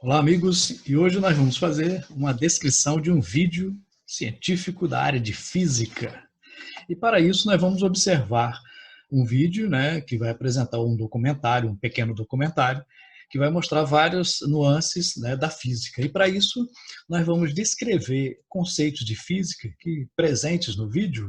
Olá, amigos, e hoje nós vamos fazer uma descrição de um vídeo científico da área de física. E para isso nós vamos observar um vídeo, que vai apresentar um documentário, um pequeno documentário, que vai mostrar várias nuances, da física. E para isso nós vamos descrever conceitos de física que presentes no vídeo,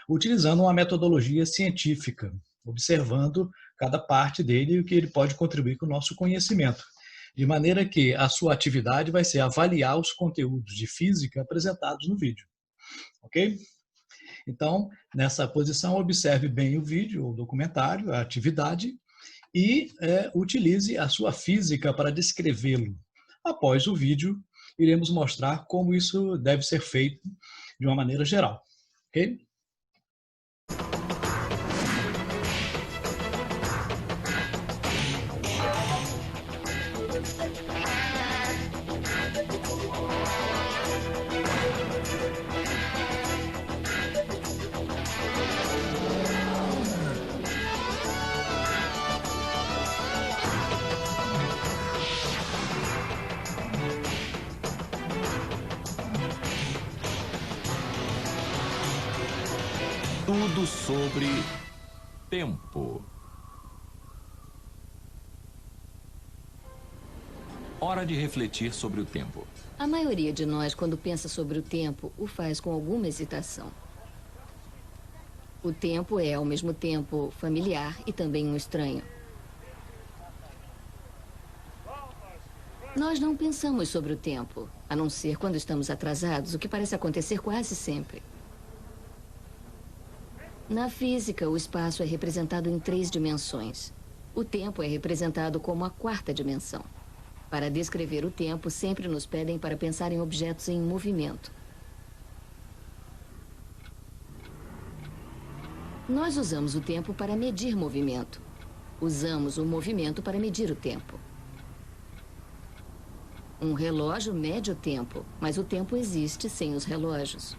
utilizando uma metodologia científica, observando cada parte dele e o que ele pode contribuir com o nosso conhecimento. De maneira que a sua atividade vai ser avaliar os conteúdos de física apresentados no vídeo, ok? Então, nessa posição, observe bem o vídeo, o documentário, a atividade e utilize a sua física para descrevê-lo. Após o vídeo, iremos mostrar como isso deve ser feito de uma maneira geral, ok? Tudo sobre tempo. Hora de refletir sobre o tempo. A maioria de nós, quando pensa sobre o tempo, o faz com alguma hesitação. O tempo é, ao mesmo tempo, familiar e também um estranho. Nós não pensamos sobre o tempo, a não ser quando estamos atrasados, o que parece acontecer quase sempre. Na física, o espaço é representado em 3 dimensões. O tempo é representado como a 4ª dimensão. Para descrever o tempo, sempre nos pedem para pensar em objetos em movimento. Nós usamos o tempo para medir movimento. Usamos o movimento para medir o tempo. Um relógio mede o tempo, mas o tempo existe sem os relógios.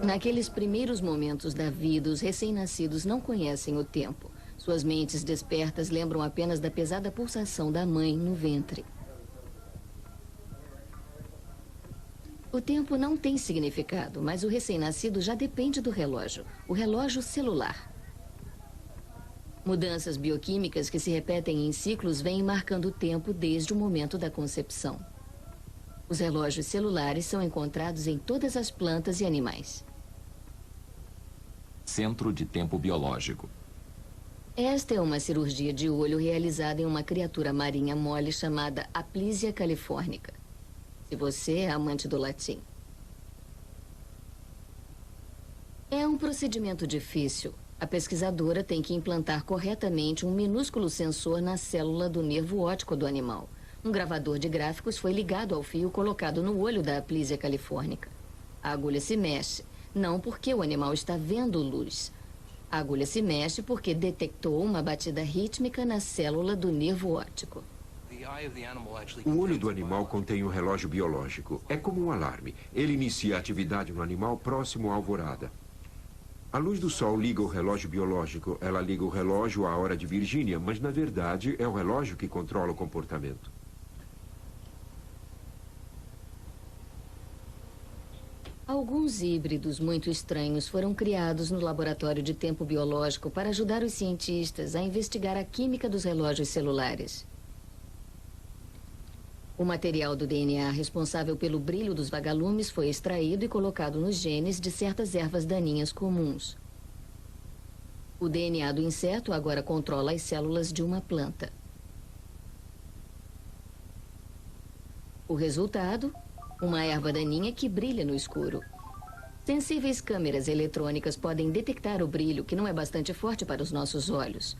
Naqueles primeiros momentos da vida, os recém-nascidos não conhecem o tempo. Suas mentes despertas lembram apenas da pesada pulsação da mãe no ventre. O tempo não tem significado, mas o recém-nascido já depende do relógio, o relógio celular. Mudanças bioquímicas que se repetem em ciclos vêm marcando o tempo desde o momento da concepção. Os relógios celulares são encontrados em todas as plantas e animais. Centro de tempo biológico. Esta é uma cirurgia de olho realizada em uma criatura marinha mole chamada Aplysia californica. Se você é amante do latim. É um procedimento difícil. A pesquisadora tem que implantar corretamente um minúsculo sensor na célula do nervo óptico do animal. Um gravador de gráficos foi ligado ao fio colocado no olho da Aplysia californica. A agulha se mexe, não porque o animal está vendo luz. A agulha se mexe porque detectou uma batida rítmica na célula do nervo óptico. O olho do animal contém um relógio biológico. É como um alarme. Ele inicia a atividade no animal próximo à alvorada. A luz do sol liga o relógio biológico. Ela liga o relógio à hora de Virgínia, mas na verdade é o relógio que controla o comportamento. Alguns híbridos muito estranhos foram criados no laboratório de tempo biológico para ajudar os cientistas a investigar a química dos relógios celulares. O material do DNA responsável pelo brilho dos vagalumes foi extraído e colocado nos genes de certas ervas daninhas comuns. O DNA do inseto agora controla as células de uma planta. O resultado? Uma erva daninha que brilha no escuro. Sensíveis câmeras eletrônicas podem detectar o brilho, que não é bastante forte para os nossos olhos.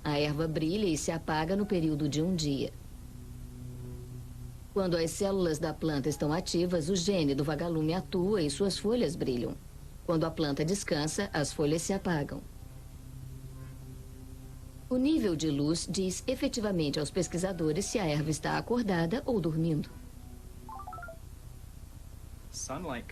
A erva brilha e se apaga no período de um dia. Quando as células da planta estão ativas, o gene do vagalume atua e suas folhas brilham. Quando a planta descansa, as folhas se apagam. O nível de luz diz efetivamente aos pesquisadores se a erva está acordada ou dormindo.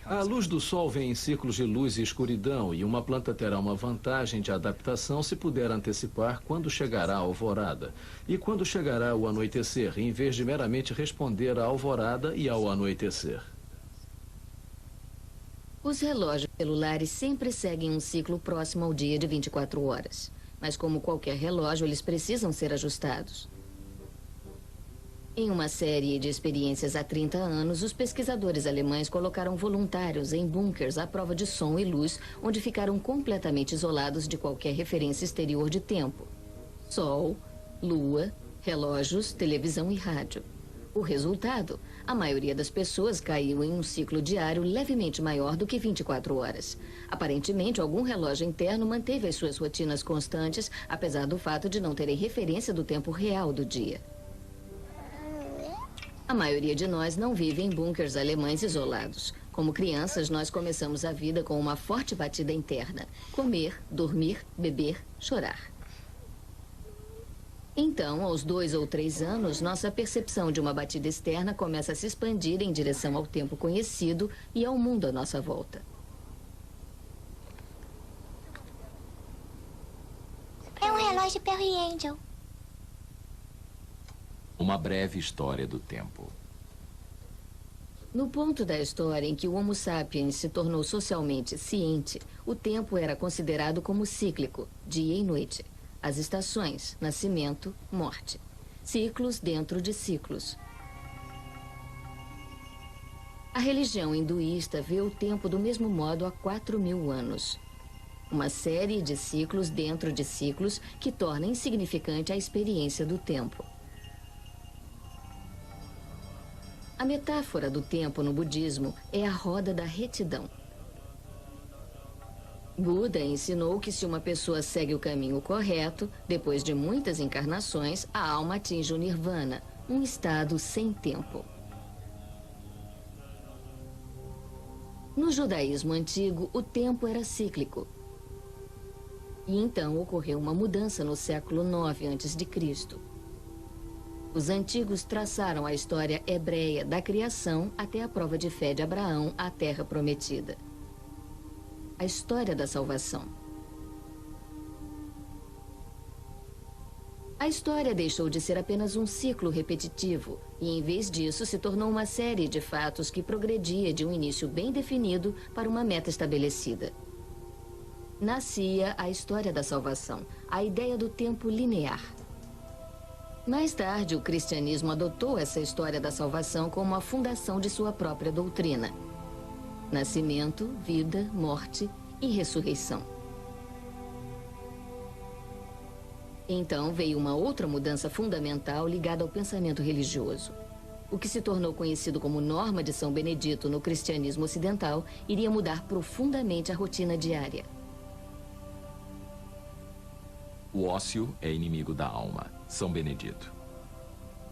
A luz do sol vem em ciclos de luz e escuridão, e uma planta terá uma vantagem de adaptação se puder antecipar quando chegará a alvorada e quando chegará o anoitecer, em vez de meramente responder à alvorada e ao anoitecer. Os relógios celulares sempre seguem um ciclo próximo ao dia de 24 horas. Mas como qualquer relógio, eles precisam ser ajustados. Em uma série de experiências há 30 anos, os pesquisadores alemães colocaram voluntários em bunkers à prova de som e luz, onde ficaram completamente isolados de qualquer referência exterior de tempo. Sol, lua, relógios, televisão e rádio. O resultado, a maioria das pessoas caiu em um ciclo diário levemente maior do que 24 horas. Aparentemente, algum relógio interno manteve as suas rotinas constantes, apesar do fato de não terem referência do tempo real do dia. A maioria de nós não vive em bunkers alemães isolados. Como crianças, nós começamos a vida com uma forte batida interna: comer, dormir, beber, chorar. Então, aos 2 ou 3 anos, nossa percepção de uma batida externa começa a se expandir em direção ao tempo conhecido e ao mundo à nossa volta. É um relógio Perry Angel. Uma breve história do tempo. No ponto da história em que o Homo sapiens se tornou socialmente ciente, o tempo era considerado como cíclico, dia e noite. As estações, nascimento, morte. Ciclos dentro de ciclos. A religião hinduísta vê o tempo do mesmo modo há 4.000 anos. Uma série de ciclos dentro de ciclos que torna insignificante a experiência do tempo. A metáfora do tempo no budismo é a roda da retidão. Buda ensinou que se uma pessoa segue o caminho correto, depois de muitas encarnações, a alma atinge o nirvana, um estado sem tempo. No judaísmo antigo, o tempo era cíclico. E então ocorreu uma mudança no século 9 a.C. Os antigos traçaram a história hebreia da criação até a prova de fé de Abraão à terra prometida. A história da salvação. A história deixou de ser apenas um ciclo repetitivo e, em vez disso, se tornou uma série de fatos que progredia de um início bem definido para uma meta estabelecida. Nascia a história da salvação, a ideia do tempo linear. Mais tarde, o cristianismo adotou essa história da salvação como a fundação de sua própria doutrina. Nascimento, vida, morte e ressurreição. Então veio uma outra mudança fundamental ligada ao pensamento religioso. O que se tornou conhecido como norma de São Benedito no cristianismo ocidental iria mudar profundamente a rotina diária. O ócio é inimigo da alma. São Benedito.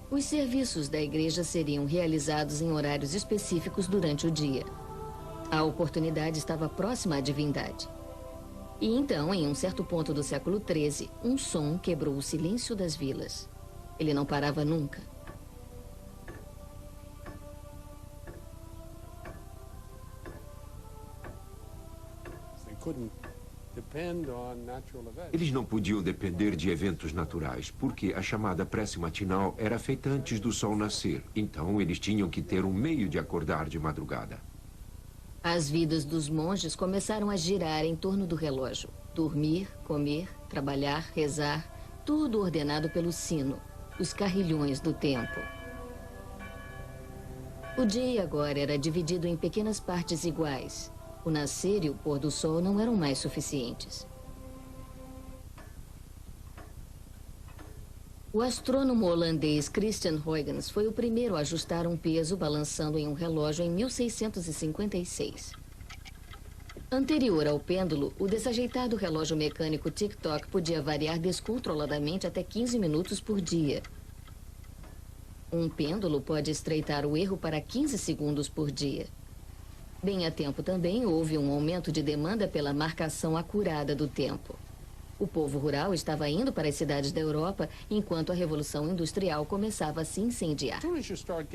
Os serviços da igreja seriam realizados em horários específicos durante o dia. A oportunidade estava próxima à divindade. E então, em um certo ponto do século XIII, um som quebrou o silêncio das vilas. Ele não parava nunca. Eles não podiam depender de eventos naturais, porque a chamada prece matinal era feita antes do sol nascer. Então, eles tinham que ter um meio de acordar de madrugada. As vidas dos monges começaram a girar em torno do relógio. Dormir, comer, trabalhar, rezar, tudo ordenado pelo sino, os carrilhões do tempo. O dia agora era dividido em pequenas partes iguais. O nascer e o pôr do sol não eram mais suficientes. O astrônomo holandês Christian Huygens foi o primeiro a ajustar um peso balançando em um relógio em 1656. Anterior ao pêndulo, o desajeitado relógio mecânico Tic-Toc podia variar descontroladamente até 15 minutos por dia. Um pêndulo pode estreitar o erro para 15 segundos por dia. Bem a tempo também houve um aumento de demanda pela marcação acurada do tempo. O povo rural estava indo para as cidades da Europa, enquanto a Revolução Industrial começava a se incendiar.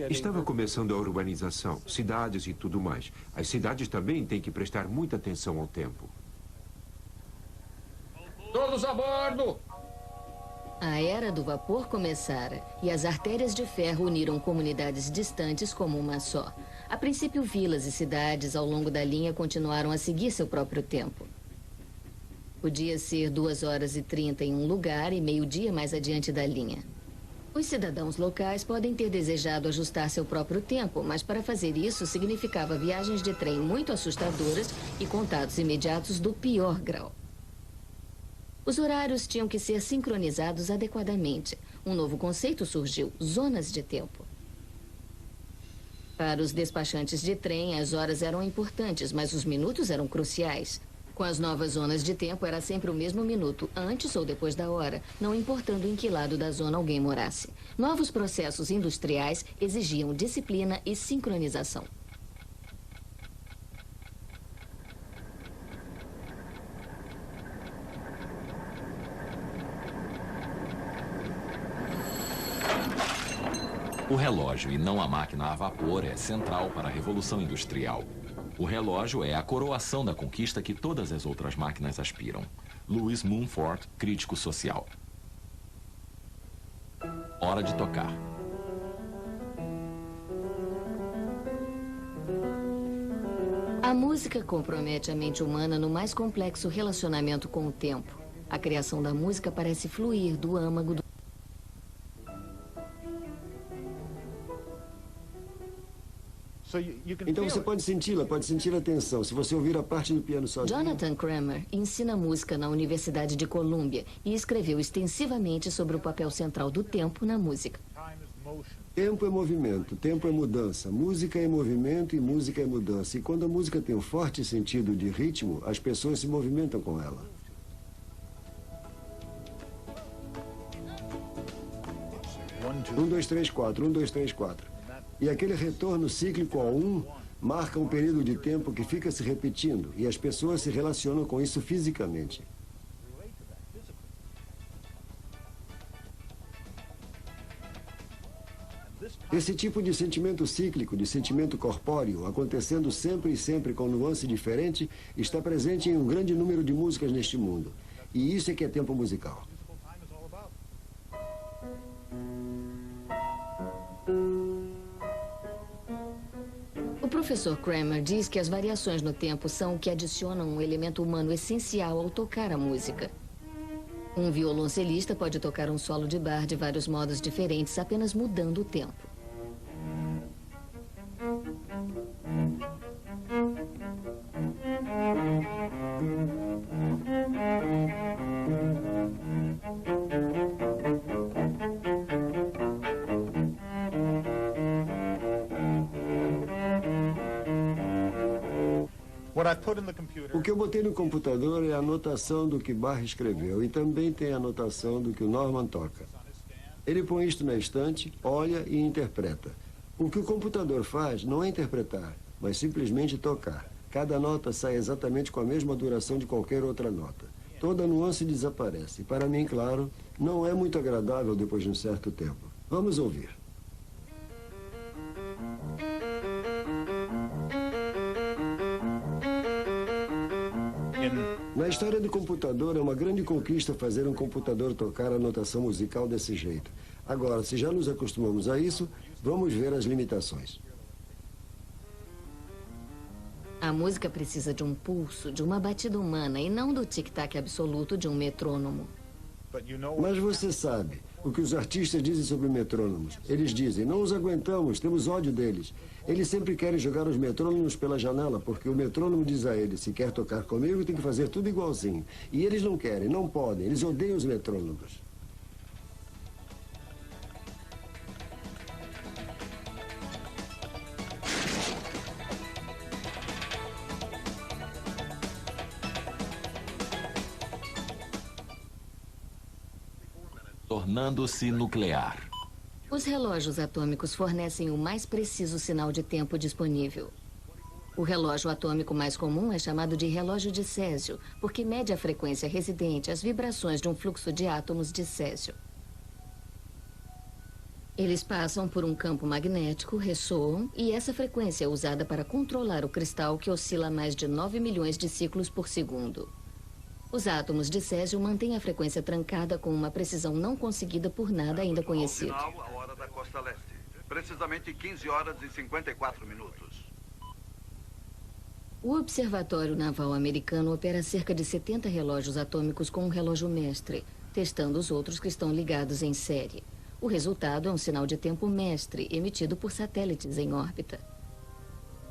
Estava começando a urbanização, cidades e tudo mais. As cidades também têm que prestar muita atenção ao tempo. Todos a bordo! A era do vapor começara e as artérias de ferro uniram comunidades distantes como uma só. A princípio, vilas e cidades ao longo da linha continuaram a seguir seu próprio tempo. Podia ser 2h30 em um lugar e meio-dia mais adiante da linha. Os cidadãos locais podem ter desejado ajustar seu próprio tempo, mas para fazer isso significava viagens de trem muito assustadoras e contatos imediatos do pior grau. Os horários tinham que ser sincronizados adequadamente. Um novo conceito surgiu: zonas de tempo. Para os despachantes de trem, as horas eram importantes, mas os minutos eram cruciais. Com as novas zonas de tempo, era sempre o mesmo minuto, antes ou depois da hora, não importando em que lado da zona alguém morasse. Novos processos industriais exigiam disciplina e sincronização. O relógio, e não a máquina a vapor, é central para a Revolução Industrial. O relógio é a coroação da conquista que todas as outras máquinas aspiram. Louis Mumford, crítico social. Hora de tocar. A música compromete a mente humana no mais complexo relacionamento com o tempo. A criação da música parece fluir do âmago do... Então você pode senti-la, pode sentir a tensão, se você ouvir a parte do piano sozinho. Jonathan Kramer ensina música na Universidade de Colômbia e escreveu extensivamente sobre o papel central do tempo na música. Tempo é movimento, tempo é mudança, música é movimento e música é mudança. E quando a música tem um forte sentido de ritmo, as pessoas se movimentam com ela. Um, dois, três, quatro, 1, 2, 3, 4. E aquele retorno cíclico ao 1 marca um período de tempo que fica se repetindo, e as pessoas se relacionam com isso fisicamente. Esse tipo de sentimento cíclico, de sentimento corpóreo, acontecendo sempre e sempre com nuance diferente, está presente em um grande número de músicas neste mundo. E isso é que é tempo musical. O professor Kramer diz que as variações no tempo são o que adicionam um elemento humano essencial ao tocar a música. Um violoncelista pode tocar um solo de bar de vários modos diferentes, apenas mudando o tempo. O que eu botei no computador é a anotação do que Bach escreveu e também tem a anotação do que o Norman toca. Ele põe isto na estante, olha e interpreta. O que o computador faz não é interpretar, mas simplesmente tocar. Cada nota sai exatamente com a mesma duração de qualquer outra nota. Toda nuance desaparece. Para mim, claro, não é muito agradável depois de um certo tempo. Vamos ouvir. Na história do computador, é uma grande conquista fazer um computador tocar a notação musical desse jeito. Agora, se já nos acostumamos a isso, vamos ver as limitações. A música precisa de um pulso, de uma batida humana e não do tic-tac absoluto de um metrônomo. Mas você sabe o que os artistas dizem sobre metrônomos. Eles dizem, não os aguentamos, temos ódio deles. Eles sempre querem jogar os metrônomos pela janela, porque o metrônomo diz a eles, se quer tocar comigo, tem que fazer tudo igualzinho. E eles não querem, não podem, eles odeiam os metrônomos. Tornando-se nuclear. Os relógios atômicos fornecem o mais preciso sinal de tempo disponível. O relógio atômico mais comum é chamado de relógio de césio, porque mede a frequência residente às vibrações de um fluxo de átomos de césio. Eles passam por um campo magnético, ressoam, e essa frequência é usada para controlar o cristal, que oscila a mais de 9 milhões de ciclos por segundo. Os átomos de césio mantêm a frequência trancada com uma precisão não conseguida por nada ainda conhecido. Ao final, a hora da costa leste. Precisamente 15 horas e 54 minutos. O Observatório Naval Americano opera cerca de 70 relógios atômicos com um relógio mestre, testando os outros que estão ligados em série. O resultado é um sinal de tempo mestre emitido por satélites em órbita.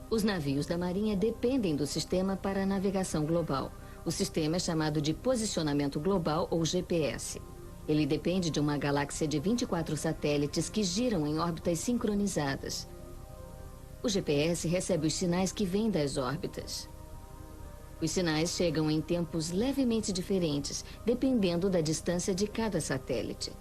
Os navios da Marinha dependem do sistema para a navegação global. O sistema é chamado de Posicionamento Global, ou GPS. Ele depende de uma galáxia de 24 satélites que giram em órbitas sincronizadas. O GPS recebe os sinais que vêm das órbitas. Os sinais chegam em tempos levemente diferentes, dependendo da distância de cada satélite.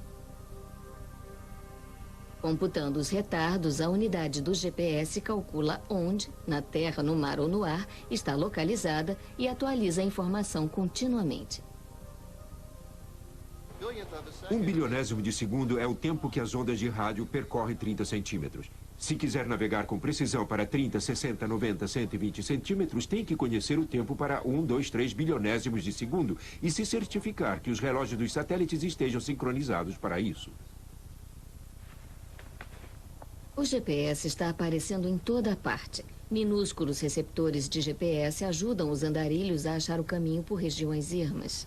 Computando os retardos, a unidade do GPS calcula onde, na terra, no mar ou no ar, está localizada e atualiza a informação continuamente. 1 bilionésimo de segundo é o tempo que as ondas de rádio percorrem 30 centímetros. Se quiser navegar com precisão para 30, 60, 90, 120 centímetros, tem que conhecer o tempo para 1, 2, 3 bilionésimos de segundo e se certificar que os relógios dos satélites estejam sincronizados para isso. O GPS está aparecendo em toda parte. Minúsculos receptores de GPS ajudam os andarilhos a achar o caminho por regiões ermas.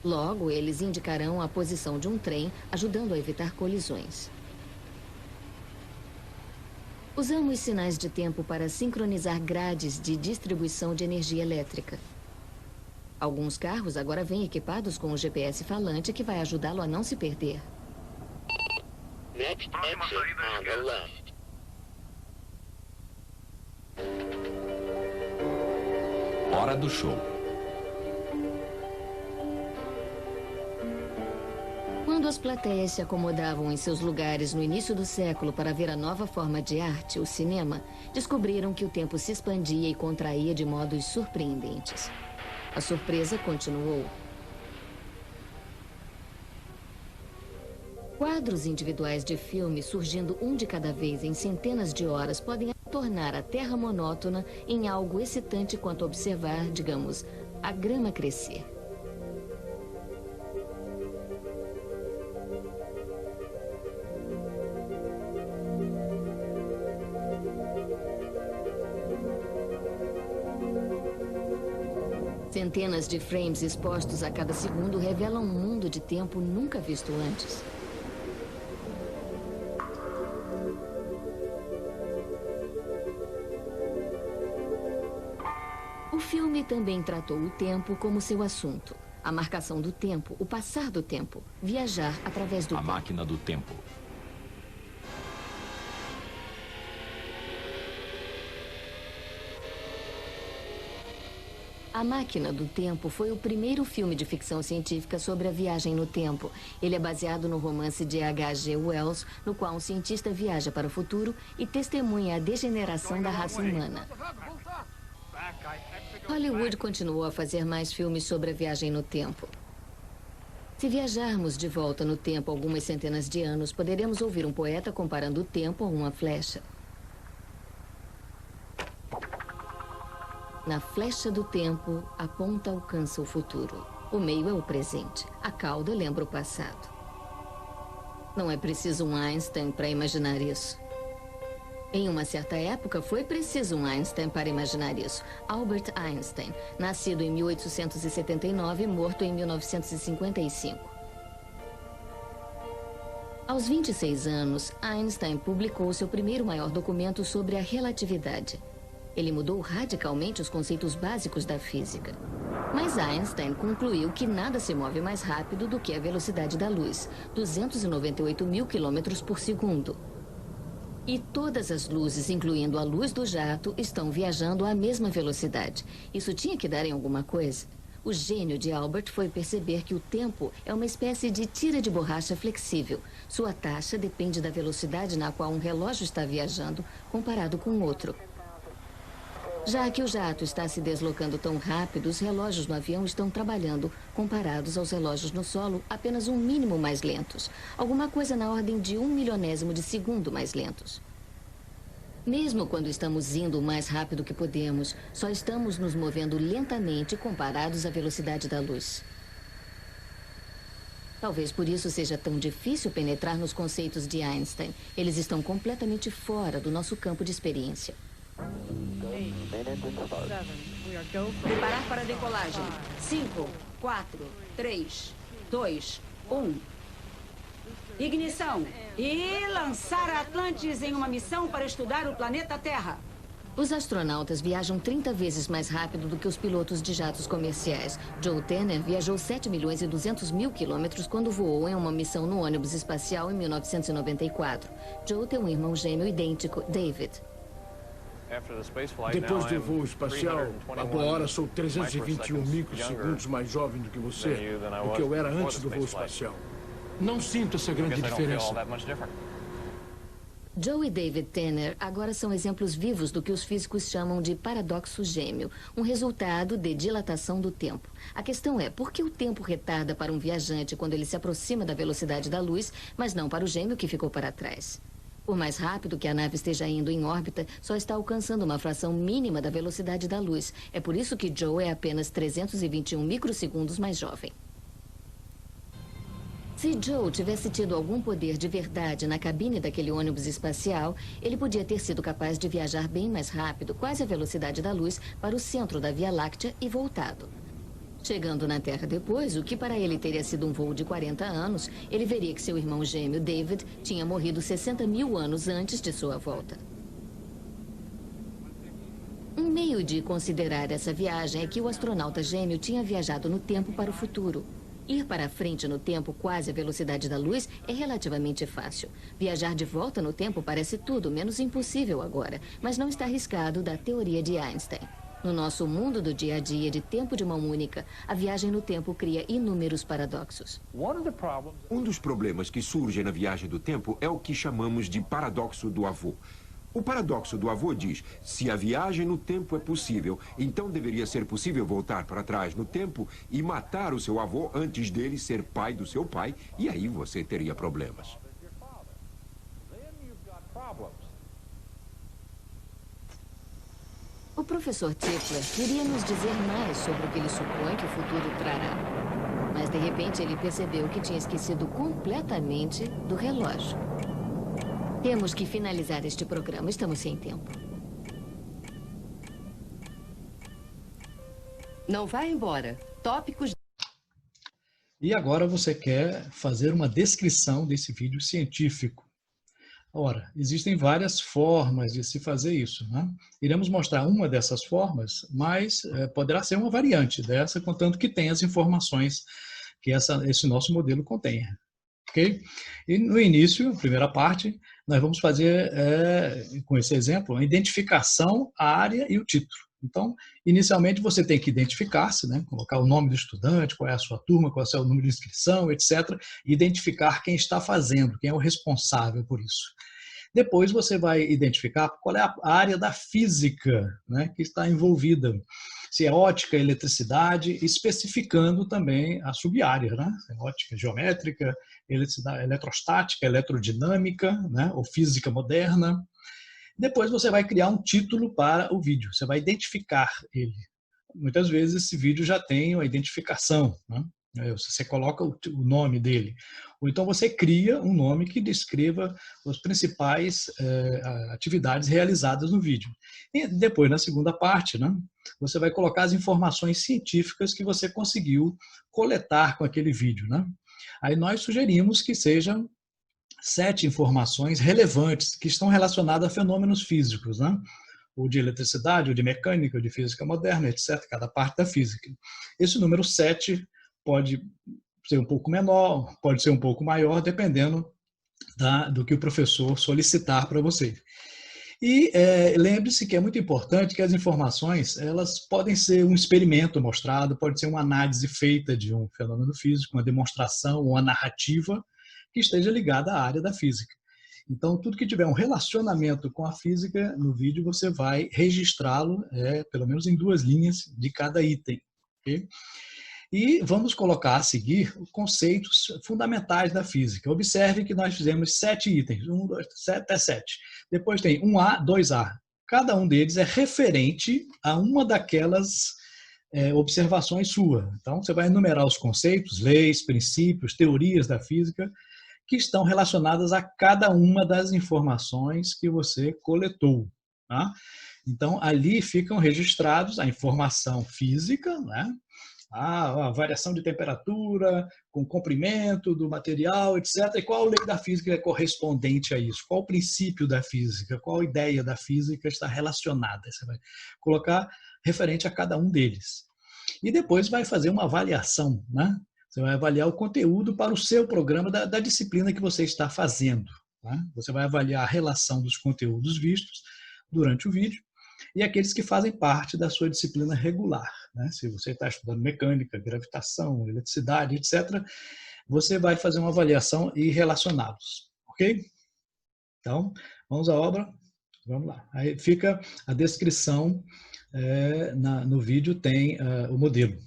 Logo, eles indicarão a posição de um trem, ajudando a evitar colisões. Usamos sinais de tempo para sincronizar grades de distribuição de energia elétrica. Alguns carros agora vêm equipados com um GPS falante que vai ajudá-lo a não se perder. Next exit on the left. Hora do show. Quando as plateias se acomodavam em seus lugares no início do século para ver a nova forma de arte, o cinema, descobriram que o tempo se expandia e contraía de modos surpreendentes. A surpresa continuou. Quadros individuais de filme, surgindo um de cada vez em centenas de horas, podem tornar a terra monótona em algo excitante quanto observar, digamos, a grama crescer. Centenas de frames expostos a cada segundo revelam um mundo de tempo nunca visto antes. O filme também tratou o tempo como seu assunto. A marcação do tempo, o passar do tempo, viajar através do tempo. A máquina do tempo. A Máquina do Tempo foi o primeiro filme de ficção científica sobre a viagem no tempo. Ele é baseado no romance de H.G. Wells, no qual um cientista viaja para o futuro e testemunha a degeneração da raça humana. Hollywood continuou a fazer mais filmes sobre a viagem no tempo. Se viajarmos de volta no tempo algumas centenas de anos, poderemos ouvir um poeta comparando o tempo a uma flecha. Na flecha do tempo, a ponta alcança o futuro. O meio é o presente. A cauda lembra o passado. Não é preciso um Einstein para imaginar isso. Em uma certa época, foi preciso um Einstein para imaginar isso. Albert Einstein, nascido em 1879 e morto em 1955. Aos 26 anos, Einstein publicou seu primeiro maior documento sobre a relatividade. Ele mudou radicalmente os conceitos básicos da física. Mas Einstein concluiu que nada se move mais rápido do que a velocidade da luz, 298 mil quilômetros por segundo. E todas as luzes, incluindo a luz do jato, estão viajando à mesma velocidade. Isso tinha que dar em alguma coisa. O gênio de Albert foi perceber que o tempo é uma espécie de tira de borracha flexível. Sua taxa depende da velocidade na qual um relógio está viajando comparado com outro. Já que o jato está se deslocando tão rápido, os relógios no avião estão trabalhando, comparados aos relógios no solo, apenas um mínimo mais lentos. Alguma coisa na ordem de 1/1000º de segundo mais lentos. Mesmo quando estamos indo o mais rápido que podemos, só estamos nos movendo lentamente comparados à velocidade da luz. Talvez por isso seja tão difícil penetrar nos conceitos de Einstein. Eles estão completamente fora do nosso campo de experiência. Preparar para a decolagem. 5, 4, 3, 2, 1. Ignição. E lançar Atlantis em uma missão para estudar o planeta Terra. Os astronautas viajam 30 vezes mais rápido do que os pilotos de jatos comerciais. Joe Tanner viajou 7.200.000 quilômetros quando voou em uma missão no ônibus espacial em 1994. Joe tem um irmão gêmeo idêntico, David. Depois do voo espacial, agora sou 321 microsegundos mais jovem do que você, do que eu era antes do voo espacial. Não sinto essa grande diferença. Joe e David Tanner agora são exemplos vivos do que os físicos chamam de paradoxo gêmeo, um resultado de dilatação do tempo. A questão é, por que o tempo retarda para um viajante quando ele se aproxima da velocidade da luz, mas não para o gêmeo que ficou para trás? Por mais rápido que a nave esteja indo em órbita, só está alcançando uma fração mínima da velocidade da luz. É por isso que Joe é apenas 321 microsegundos mais jovem. Se Joe tivesse tido algum poder de verdade na cabine daquele ônibus espacial, ele podia ter sido capaz de viajar bem mais rápido, quase a velocidade da luz, para o centro da Via Láctea e voltado. Chegando na Terra depois, o que para ele teria sido um voo de 40 anos, ele veria que seu irmão gêmeo, David, tinha morrido 60.000 anos antes de sua volta. Um meio de considerar essa viagem é que o astronauta gêmeo tinha viajado no tempo para o futuro. Ir para a frente no tempo, quase a velocidade da luz, é relativamente fácil. Viajar de volta no tempo parece tudo menos impossível agora, mas não está arriscado da teoria de Einstein. No nosso mundo do dia a dia de tempo de mão única, a viagem no tempo cria inúmeros paradoxos. Um dos problemas que surge na viagem do tempo é o que chamamos de paradoxo do avô. O paradoxo do avô diz, se a viagem no tempo é possível, então deveria ser possível voltar para trás no tempo e matar o seu avô antes dele ser pai do seu pai, e aí você teria problemas. O professor Tipler queria nos dizer mais sobre o que ele supõe que o futuro trará. Mas, de repente, ele percebeu que tinha esquecido completamente do relógio. Temos que finalizar este programa. Estamos sem tempo. Não vá embora. Tópicos... E agora você quer fazer uma descrição desse vídeo científico. Ora, existem várias formas de se fazer isso, né? Iremos mostrar uma dessas formas, mas poderá ser uma variante dessa, contanto que tenha as informações que esse nosso modelo contém. Okay? E no início, a primeira parte, nós vamos fazer, com esse exemplo, a identificação, a área e o título. Então, inicialmente você tem que identificar-se, né? Colocar o nome do estudante, qual é a sua turma, qual é o seu número de inscrição, etc. E identificar quem está fazendo, quem é o responsável por isso. Depois você vai identificar qual é a área da física, né, que está envolvida. Se é ótica, eletricidade, especificando também a sub-área, né? Ótica geométrica, eletrostática, eletrodinâmica, né? Ou física moderna. Depois você vai criar um título para o vídeo, você vai identificar ele. Muitas vezes esse vídeo já tem a identificação, né? Você coloca o nome dele. Ou então você cria um nome que descreva as principais atividades realizadas no vídeo. E depois, na segunda parte, né, você vai colocar as informações científicas que você conseguiu coletar com aquele vídeo, né? Aí nós sugerimos que sejam 7 informações relevantes que estão relacionadas a fenômenos físicos, né? Ou de eletricidade, ou de mecânica, ou de física moderna, etc. Cada parte da física. Esse número 7 pode ser um pouco menor, pode ser um pouco maior, dependendo do que o professor solicitar para você. E lembre-se que é muito importante que as informações, elas podem ser um experimento mostrado, pode ser uma análise feita de um fenômeno físico, uma demonstração, uma narrativa que esteja ligada à área da física. Então, tudo que tiver um relacionamento com a física no vídeo, você vai registrá-lo, pelo menos em 2 linhas de cada item. Okay? E vamos colocar a seguir os conceitos fundamentais da física. Observe que nós fizemos 7 itens, 1, 2, 3, até 7. Depois tem 1A, 2A. Cada um deles é referente a uma daquelas observações sua. Então, você vai enumerar os conceitos, leis, princípios, teorias da física que estão relacionadas a cada uma das informações que você coletou. Tá? Então, ali ficam registrados a informação física, né? A variação de temperatura, com comprimento do material, etc. E qual a lei da física é correspondente a isso? Qual o princípio da física? Qual a ideia da física está relacionada? Você vai colocar referente a cada um deles. E depois vai fazer uma avaliação, né? Você vai avaliar o conteúdo para o seu programa da disciplina que você está fazendo. Tá? Você vai avaliar a relação dos conteúdos vistos durante o vídeo e aqueles que fazem parte da sua disciplina regular. Né? Se você está estudando mecânica, gravitação, eletricidade, etc., você vai fazer uma avaliação e relacioná-los. Ok? Então, vamos à obra. Vamos lá. Aí fica a descrição, no vídeo tem o modelo.